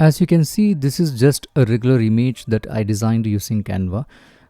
As you can see, this is just a regular image that I designed using Canva,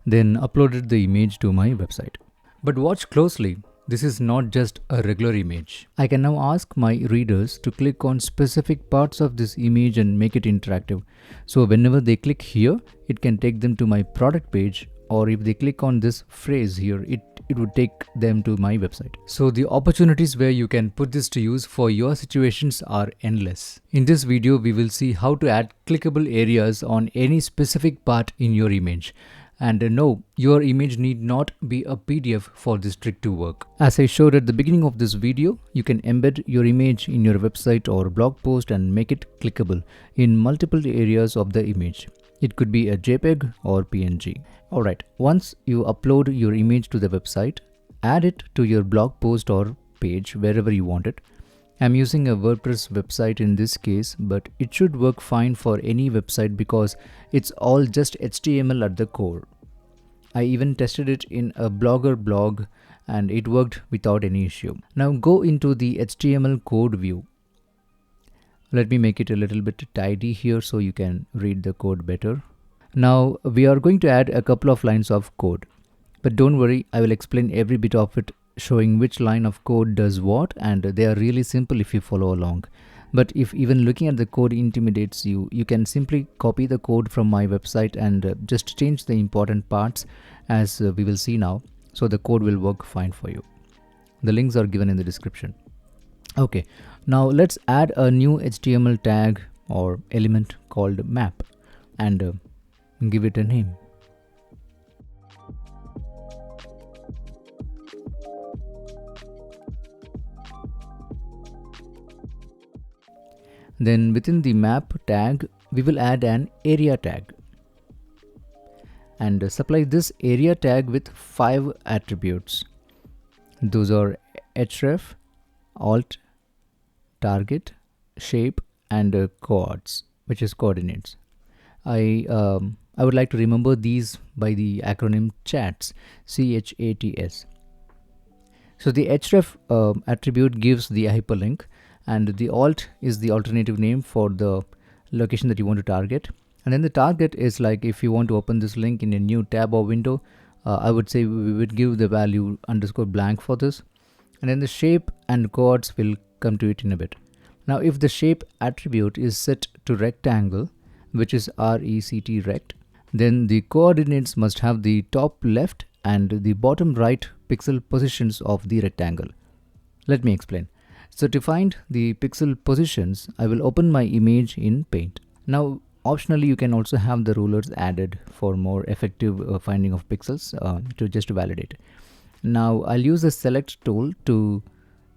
then uploaded the image to my website. But watch closely, this is not just a regular image. I can now ask my readers to click on specific parts of this image and make it interactive. So whenever they click here, it can take them to my product page, or if they click on this phrase here, it would take them to my website. So the opportunities where you can put this to use for your situations are endless. In this video, we will see how to add clickable areas on any specific part in your image. And no, your image need not be a PDF for this trick to work. As I showed at the beginning of this video, you can embed your image in your website or blog post and make it clickable in multiple areas of the image. It could be a JPEG or PNG. Alright, once you upload your image to the website, add it to your blog post or page wherever you want it. I'm using a WordPress website in this case, but it should work fine for any website because it's all just HTML at the core. I even tested it in a Blogger blog and it worked without any issue. Now go into the HTML code view. Let me make it a little bit tidy here so you can read the code better. Now we are going to add a couple of lines of code, but don't worry, I will explain every bit of it, showing which line of code does what, and they are really simple if you follow along. But if even looking at the code intimidates you, you can simply copy the code from my website and just change the important parts as we will see now, so the code will work fine for you. The links are given in the description. Okay, now let's add a new HTML tag or element called map and give it a name. Then within the map tag, we will add an area tag and supply this area tag with 5 attributes. Those are href, alt, target, shape, and coords, which is coordinates. I would like to remember these by the acronym C.H.A.T.S, C.H.A.T.S. So the href attribute gives the hyperlink, and the alt is the alternative name for the location that you want to target. And then the target is like if you want to open this link in a new tab or window, I would say we would give the value _blank for this. And then the shape and coords will come to it in a bit. Now if the shape attribute is set to rectangle, which is RECT rect, then the coordinates must have the top left and the bottom right pixel positions of the rectangle. Let me explain. So to find the pixel positions, I will open my image in Paint. Now optionally you can also have the rulers added for more effective finding of pixels to validate. Now I'll use the select tool to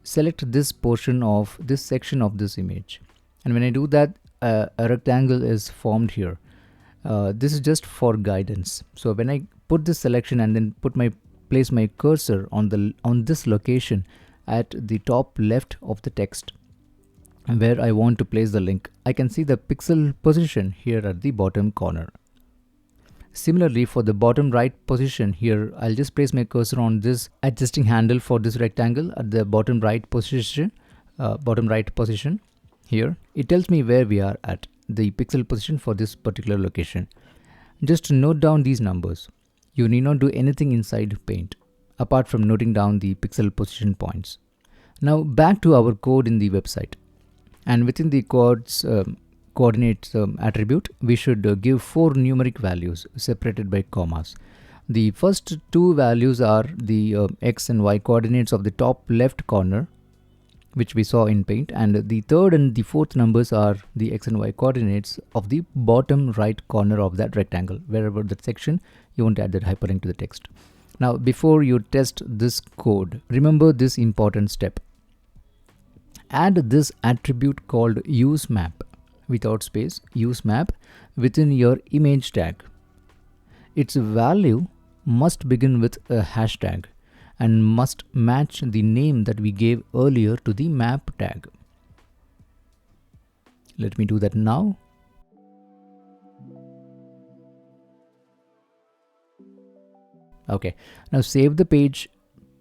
select this portion of this section of this image, and when I do that, a rectangle is formed here. This is just for guidance. So when I put this selection and then place my cursor on this location at the top left of the text where I want to place the link, I can see the pixel position here at the bottom corner. Similarly, for the bottom right position here, I'll just place my cursor on this adjusting handle for this rectangle at the bottom right position here. It tells me where we are at the pixel position for this particular location. Just note down these numbers. You need not do anything inside Paint apart from noting down the pixel position points. Now back to our code in the website, and within the coordinates attribute, we should give 4 numeric values separated by commas. The first 2 values are the x and y coordinates of the top left corner, which we saw in Paint, and the third and the fourth numbers are the x and y coordinates of the bottom right corner of that rectangle, wherever that section you want to add that hyperlink to the text. Now before you test this code, remember this important step. Add this attribute called Usemap, without space, Usemap, within your image tag. Its value must begin with a hashtag and must match the name that we gave earlier to the map tag. Let me do that now. Okay, now save the page,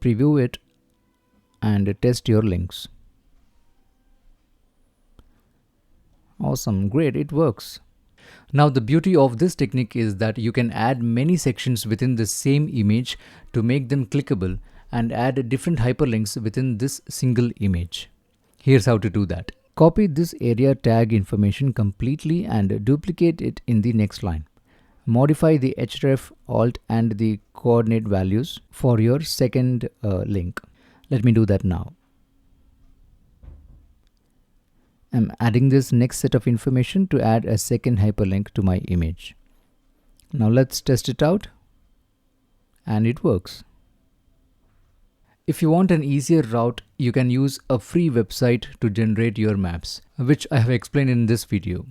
preview it, and test your links. Awesome, great, it works. Now the beauty of this technique is that you can add many sections within the same image to make them clickable and add different hyperlinks within this single image. Here's how to do that. Copy this area tag information completely and duplicate it in the next line. Modify the href, alt and the coordinate values for your second link. Let me do that now. I'm adding this next set of information to add a second hyperlink to my image. Now let's test it out. And it works. If you want an easier route, you can use a free website to generate your maps, which I have explained in this video.